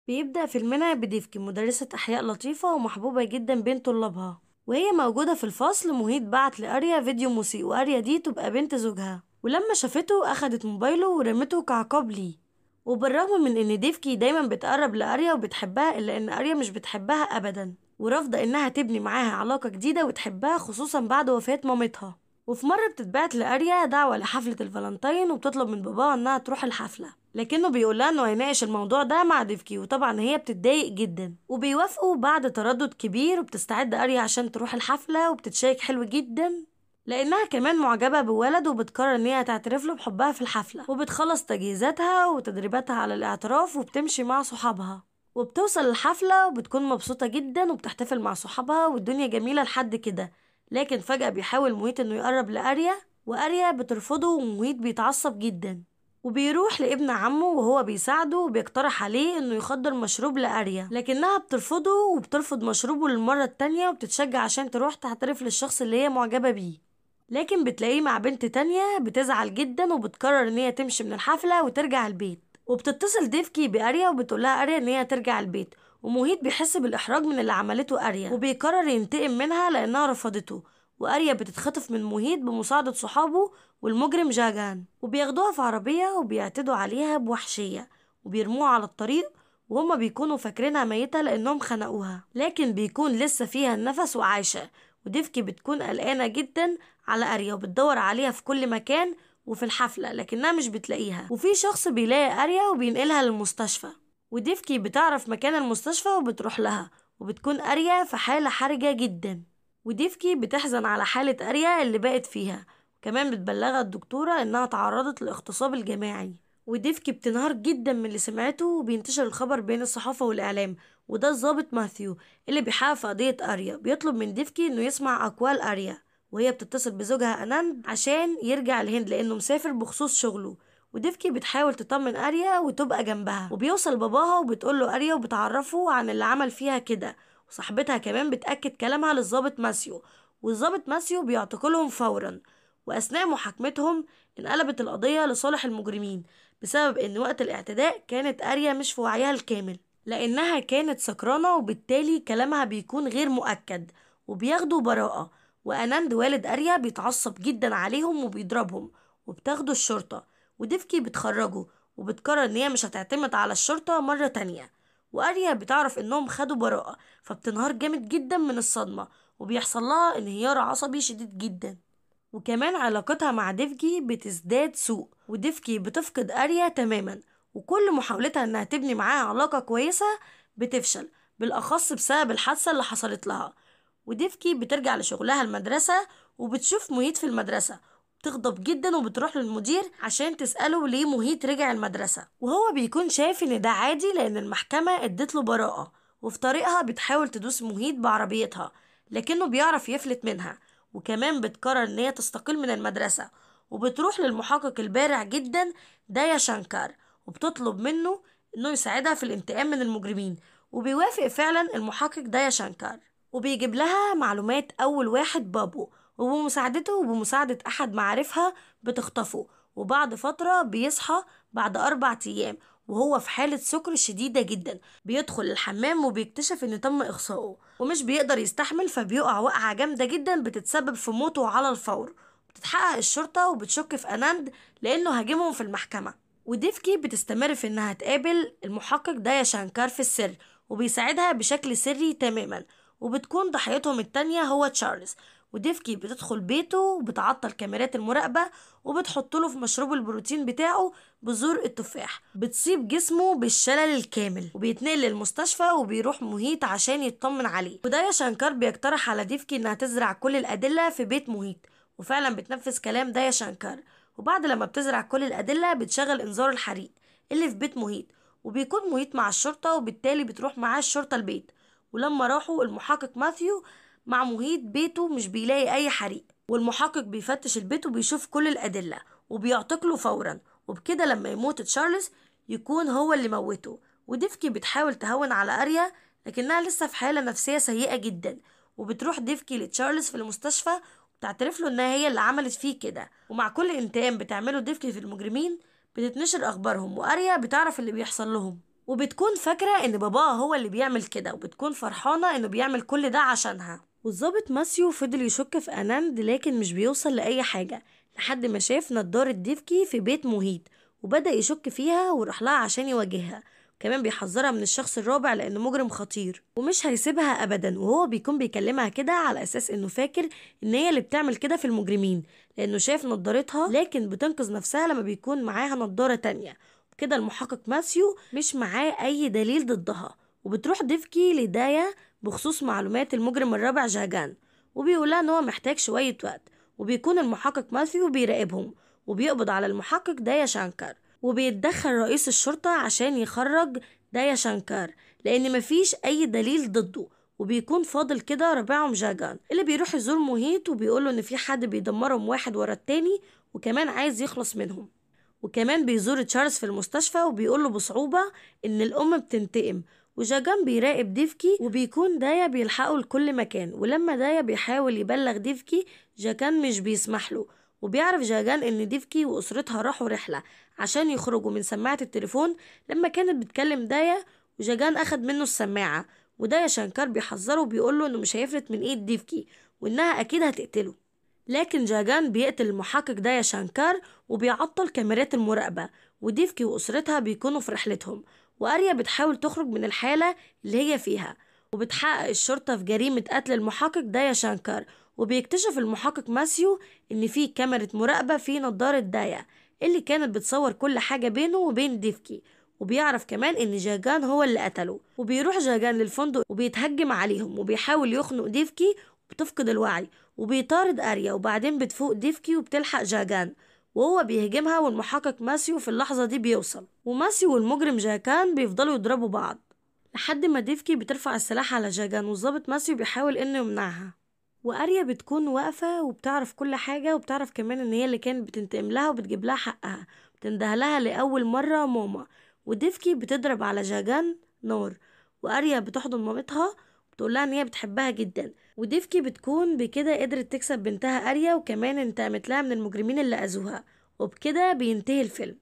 بيبدأ فيلمنا بديفكي مدرسة أحياء لطيفة ومحبوبة جدا بين طلابها، وهي موجودة في الفصل. مهيت بعت لأريا فيديو مسيء، وأريا دي تبقى بنت زوجها، ولما شافته أخدت موبايله ورمته كعقاب ليه. وبالرغم من إن ديفكي دايما بتقرب لأريا وبتحبها، إلا إن أريا مش بتحبها أبدا، ورافضة إنها تبني معاها علاقة جديدة وتحبها، خصوصا بعد وفاة مامتها. وفي مرة بتتبعت لأريا دعوة لحفلة الفالنتين، وبتطلب من باباها إنها تروح الحفلة، لكنه بيقولها إنه هيناقش الموضوع ده مع ديفكي، وطبعا هي بتتضايق جدا وبيوافقوا بعد تردد كبير. وبتستعد أريا عشان تروح الحفلة، وبتتشيك حلو جدا لأنها كمان معجبة بولد، وبتقرر إن هي تعترف له بحبها في الحفلة. وبتخلص تجهيزاتها وتدريباتها على الاعتراف، وبتمشي مع صحابها، وبتوصل الحفلة وبتكون مبسوطة جدا وبتحتفل مع صحابها، والدنيا جميلة لحد كده. لكن فجأة بيحاول مهيت انه يقرب لأريا، وأريا بترفضه، ومهيت بيتعصب جدا، وبيروح لابن عمه وهو بيساعده، وبيقترح عليه انه يخدر مشروب لأريا، لكنها بترفضه وبترفض مشروبه للمرة التانية، وبتتشجع عشان تروح تعترف للشخص اللي هي معجبة بيه. لكن بتلاقيه مع بنت تانية، بتزعل جدا وبتقرر ان هي تمشي من الحفلة وترجع البيت. وبتتصل ديفكي بأريا وبتقولها أريا ان هي ترجع البيت، ومهيت بيحس بالإحراج من اللي عملته أريا، وبيقرر ينتقم منها لأنها رفضته. وأريا بتتخطف من مهيت بمساعدة صحابه والمجرم جاجان، وبياخدوها في عربية وبيعتدوا عليها بوحشية، وبيرموها على الطريق. وهما بيكونوا فاكرينها ميتة لأنهم خنقوها، لكن بيكون لسه فيها النفس وعايشة. وديفكي بتكون قلقانة جدا على أريا، وبتدور عليها في كل مكان وفي الحفلة، لكنها مش بتلاقيها. وفي شخص بيلاقي أريا وبينقلها للمستشفى، وديفكي بتعرف مكان المستشفى وبتروح لها، وبتكون أريا في حالة حرجة جدا. وديفكي بتحزن على حالة أريا اللي بقت فيها، وكمان بتبلغها الدكتورة إنها تعرضت للاغتصاب الجماعي. وديفكي بتنهار جدا من اللي سمعته، وبينتشر الخبر بين الصحافة والإعلام. وده الضابط ماثيو اللي بيحقق في قضية أريا، بيطلب من ديفكي إنه يسمع أقوال أريا، وهي بتتصل بزوجها أناند عشان يرجع الهند لأنه مسافر بخصوص شغله. وديفكي بتحاول تطمن أريا وتبقى جنبها، وبيوصل باباها وبتقول له أريا، وبتعرفه عن اللي عمل فيها كده. وصاحبتها كمان بتأكد كلامها للضابط ماسيو، والضابط ماسيو بيعتقلهم فورا. وأثناء محاكمتهم انقلبت القضية لصالح المجرمين، بسبب ان وقت الاعتداء كانت أريا مش في وعيها الكامل، لأنها كانت سكرانة، وبالتالي كلامها بيكون غير مؤكد، وبياخدوا براءة. وأناند والد أريا بيتعصب جدا عليهم وبيضربهم، وبتاخدوا الشرطة. وديفكي بتخرجه، وبتقرر ان هي مش هتعتمد على الشرطة مرة تانية. وأريا بتعرف انهم خدوا براءة، فبتنهار جامد جدا من الصدمة، وبيحصل لها انهيار عصبي شديد جدا. وكمان علاقتها مع ديفكي بتزداد سوء، وديفكي بتفقد أريا تماما، وكل محاولتها انها تبني معاها علاقة كويسة بتفشل، بالأخص بسبب الحادثة اللي حصلت لها. وديفكي بترجع لشغلها المدرسة، وبتشوف مهيت في المدرسة، بتغضب جدا وبتروح للمدير عشان تسأله ليه مهيت رجع المدرسة، وهو بيكون شايف ان ده عادي لان المحكمة ادت له براءة. وفي طريقها بتحاول تدوس مهيت بعربيتها، لكنه بيعرف يفلت منها. وكمان بتقرر ان هي تستقيل من المدرسة، وبتروح للمحقق البارع جدا دايا شانكار، وبتطلب منه انه يساعدها في الانتقام من المجرمين. وبيوافق فعلا المحقق دايا شانكار، وبيجيب لها معلومات أول واحد بابو، وبمساعدته وبمساعدة أحد معارفها بتخطفه. وبعد فترة بيصحى بعد 4 أيام وهو في حالة سكر شديدة جدا، بيدخل الحمام وبيكتشف ان تم اخصائه، ومش بيقدر يستحمل، فبيقع وقعة جامدة جدا بتتسبب في موته على الفور. بتتحقق الشرطة وبتشك في أناند لأنه هاجمهم في المحكمة. وديفكي بتستمر في انها تقابل المحقق دايا شانكار في السر، وبيساعدها بشكل سري تماما. وبتكون ضحيتهم التانية هو تشارلز. وديفكي بتدخل بيته وبتعطل كاميرات المراقبة، وبتحط له في مشروب البروتين بتاعه بذور التفاح، بتصيب جسمه بالشلل الكامل، وبيتنقل للمستشفى. وبيروح مهيت عشان يطمن عليه، ودايا شانكار بيقترح على ديفكي انها تزرع كل الأدلة في بيت مهيت، وفعلا بتنفذ كلام دايا شانكار. وبعد لما بتزرع كل الأدلة بتشغل إنذار الحريق اللي في بيت مهيت، وبيكون مهيت مع الشرطة، وبالتالي بتروح معاه الشرطة البيت. ولما راحوا المحقق ماثيو مع مهيت بيته مش بيلاقي أي حريق، والمحقق بيفتش البيت وبيشوف كل الأدلة، وبيعتقله فورا. وبكده لما يموت تشارلز يكون هو اللي موته. وديفكي بتحاول تهون على أريا، لكنها لسه في حالة نفسية سيئة جدا. وبتروح ديفكي لتشارلز في المستشفى، وبتعترف له انها هي اللي عملت فيه كده. ومع كل انتقام بتعمله ديفكي في المجرمين بتتنشر اخبارهم، واريا بتعرف اللي بيحصل لهم. وبتكون فاكرة ان باباها هو اللي بيعمل كده، وبتكون فرحانة انه بيعمل كل ده عشانها. والظابط ماسيو فضل يشك في اناند لكن مش بيوصل لأي حاجة، لحد ما شاف نضارة ديفكي في بيت مهيد وبدأ يشك فيها وراح لها عشان يواجهها. كمان بيحذرها من الشخص الرابع لانه مجرم خطير ومش هيسيبها ابدا، وهو بيكون بيكلمها كده على اساس انه فاكر ان هي اللي بتعمل كده في المجرمين، لانه شاف نضارتها لكن بتنقذ نفسها لما بيكون معاها نضارة تانية. كده المحقق ماسيو مش معاه اي دليل ضدها، وبتروح ديفكي لدايا بخصوص معلومات المجرم الرابع جاجان، وبيقولها ان هو محتاج شوية وقت. وبيكون المحقق ماثيو بيراقبهم، وبيقبض على المحقق دايا شانكر، وبيتدخل رئيس الشرطة عشان يخرج دايا شانكر لان مفيش اي دليل ضده. وبيكون فاضل كده رابعهم جاجان اللي بيروح يزور مهيت وبيقوله ان في حد بيدمرهم واحد ورا التاني وكمان عايز يخلص منهم. وكمان بيزور تشارلز في المستشفى وبيقوله بصعوبة ان الام بتنتقم. وجاجان بيراقب ديفكي وبيكون دايا بيلحقه لكل مكان، ولما دايا بيحاول يبلغ ديفكي جاجان مش بيسمح له. وبيعرف جاجان ان ديفكي واسرتها راحوا رحلة عشان يخرجوا من سماعة التليفون لما كانت بتكلم دايا، وجاجان اخد منه السماعة. ودايا شانكار بيحذره وبيقوله انه مش هيفلت من ايد ديفكي وانها اكيد هتقتله. لكن جاجان بيقتل المحقق دايا شانكار وبيعطل كاميرات المراقبة، وديفكي وأسرتها بيكونوا في رحلتهم. وأريا بتحاول تخرج من الحالة اللي هي فيها، وبتحقق الشرطة في جريمة قتل المحقق دايا شانكار. وبيكتشف المحقق ماسيو إن في كاميرا مراقبة في نظارة دايا اللي كانت بتصور كل حاجة بينه وبين ديفكي. وبيعرف كمان إن جاجان هو اللي قتله، وبيروح جاجان للفندق وبيتهجم عليهم وبيحاول يخنق ديفكي، بتفقد الوعي وبيطارد أريا. وبعدين بتفوق ديفكي وبتلحق جاجان وهو بيهجمها، والمحقق ماسيو في اللحظة دي بيوصل، وماسيو والمجرم جاكان بيفضلوا يضربوا بعض لحد ما ديفكي بترفع السلاح على جاجان، والظابط ماسيو بيحاول انه يمنعها. واريا بتكون واقفة وبتعرف كل حاجة، وبتعرف كمان ان هي اللي كانت بتنتقم لها وبتجيب لها حقها، بتنده لها لأول مرة ماما. وديفكي بتضرب على جاجان نار، واريا بتحضن مامتها وبتقول لها ان هي بتحبها جدا. وديفكي بتكون بكده قدرت تكسب بنتها اريا، وكمان انتقمت لها من المجرمين اللي اذوها. وبكده بينتهي الفيلم.